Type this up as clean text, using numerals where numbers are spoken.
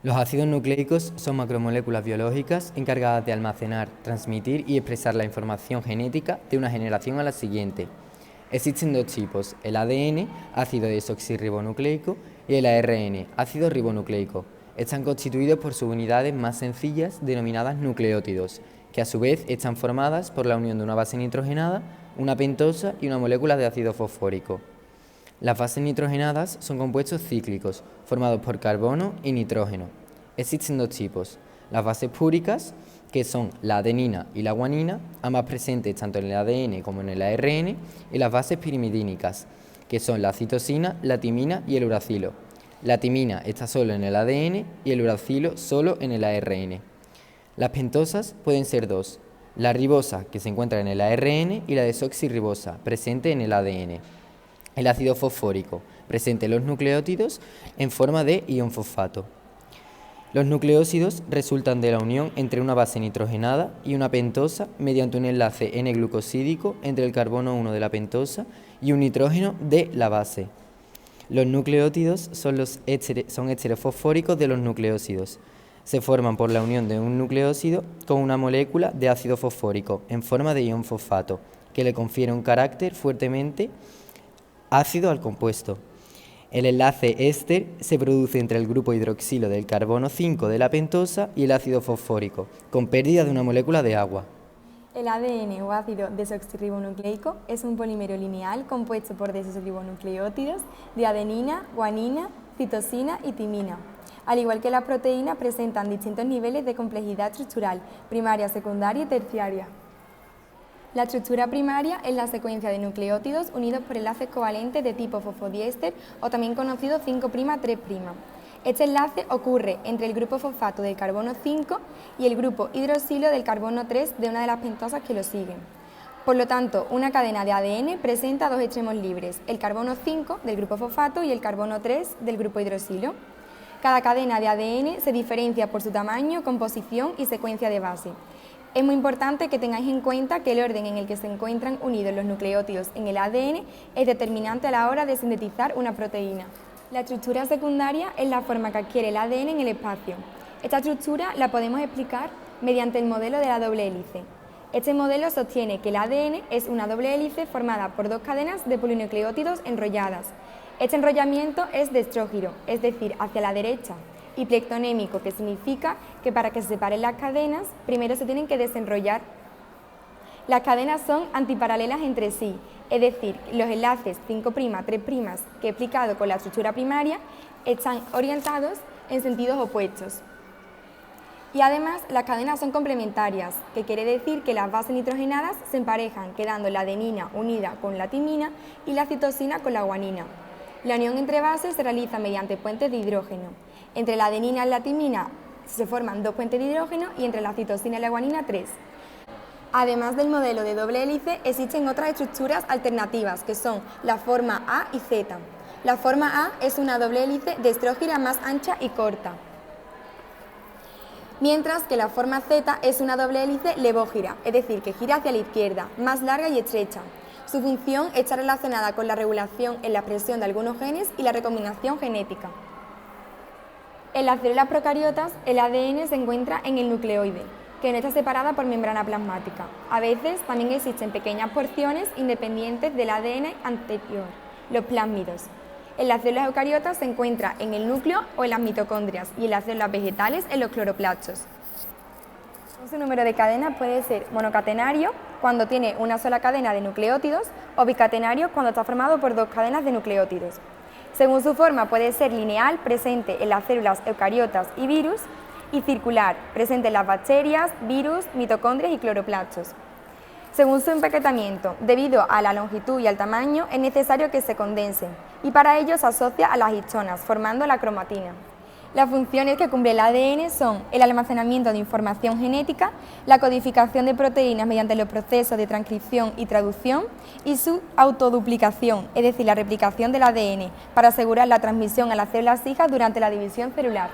Los ácidos nucleicos son macromoléculas biológicas encargadas de almacenar, transmitir y expresar la información genética de una generación a la siguiente. Existen dos tipos, el ADN, ácido desoxirribonucleico, y el ARN, ácido ribonucleico. Están constituidos por subunidades más sencillas denominadas nucleótidos, que a su vez están formadas por la unión de una base nitrogenada, una pentosa y una molécula de ácido fosfórico. Las bases nitrogenadas son compuestos cíclicos, formados por carbono y nitrógeno. Existen dos tipos, las bases púricas, que son la adenina y la guanina, ambas presentes tanto en el ADN como en el ARN, y las bases pirimidínicas, que son la citosina, la timina y el uracilo. La timina está solo en el ADN y el uracilo solo en el ARN. Las pentosas pueden ser dos, la ribosa, que se encuentra en el ARN, y la desoxirribosa, presente en el ADN. El ácido fosfórico, presente en los nucleótidos en forma de ion fosfato. Los nucleósidos resultan de la unión entre una base nitrogenada y una pentosa mediante un enlace N-glucosídico entre el carbono 1 de la pentosa y un nitrógeno de la base. Los nucleótidos son ésteres fosfóricos de los nucleósidos. Se forman por la unión de un nucleósido con una molécula de ácido fosfórico en forma de ion fosfato, que le confiere un carácter fuertemente ácido al compuesto. El enlace éster se produce entre el grupo hidroxilo del carbono 5 de la pentosa y el ácido fosfórico, con pérdida de una molécula de agua. El ADN o ácido desoxirribonucleico es un polímero lineal compuesto por desoxirribonucleótidos de adenina, guanina, citosina y timina. Al igual que las proteínas, presentan distintos niveles de complejidad estructural, primaria, secundaria y terciaria. La estructura primaria es la secuencia de nucleótidos unidos por enlaces covalentes de tipo fosfodiéster o también conocido 5'3'. Este enlace ocurre entre el grupo fosfato del carbono 5 y el grupo hidroxilo del carbono 3 de una de las pentosas que lo siguen. Por lo tanto, una cadena de ADN presenta dos extremos libres, el carbono 5 del grupo fosfato y el carbono 3 del grupo hidroxilo. Cada cadena de ADN se diferencia por su tamaño, composición y secuencia de base. Es muy importante que tengáis en cuenta que el orden en el que se encuentran unidos los nucleótidos en el ADN es determinante a la hora de sintetizar una proteína. La estructura secundaria es la forma que adquiere el ADN en el espacio. Esta estructura la podemos explicar mediante el modelo de la doble hélice. Este modelo sostiene que el ADN es una doble hélice formada por dos cadenas de polinucleótidos enrolladas. Este enrollamiento es de estrógiro, es decir, hacia la derecha, y plectonémico, que significa que para que se separen las cadenas, primero se tienen que desenrollar. Las cadenas son antiparalelas entre sí, es decir, los enlaces 5', 3', que he explicado con la estructura primaria, están orientados en sentidos opuestos. Y además, las cadenas son complementarias, que quiere decir que las bases nitrogenadas se emparejan, quedando la adenina unida con la timina y la citosina con la guanina. La unión entre bases se realiza mediante puentes de hidrógeno. Entre la adenina y la timina se forman dos puentes de hidrógeno y entre la citosina y la guanina 3. Además del modelo de doble hélice, existen otras estructuras alternativas que son la forma A y Z. La forma A es una doble hélice de estrógira más ancha y corta, mientras que la forma Z es una doble hélice levógira, es decir, que gira hacia la izquierda, más larga y estrecha. Su función está relacionada con la regulación en la expresión de algunos genes y la recombinación genética. En las células procariotas, el ADN se encuentra en el nucleoide, que no está separada por membrana plasmática. A veces también existen pequeñas porciones independientes del ADN anterior, los plásmidos. En las células eucariotas se encuentra en el núcleo o en las mitocondrias y en las células vegetales en los cloroplastos. Su número de cadenas puede ser monocatenario, cuando tiene una sola cadena de nucleótidos, o bicatenario, cuando está formado por dos cadenas de nucleótidos. Según su forma, puede ser lineal, presente en las células eucariotas y virus, y circular, presente en las bacterias, virus, mitocondrias y cloroplastos. Según su empaquetamiento, debido a la longitud y al tamaño, es necesario que se condensen, y para ello se asocia a las histonas, formando la cromatina. Las funciones que cumple el ADN son el almacenamiento de información genética, la codificación de proteínas mediante los procesos de transcripción y traducción y su autoduplicación, es decir, la replicación del ADN, para asegurar la transmisión a las células hijas durante la división celular.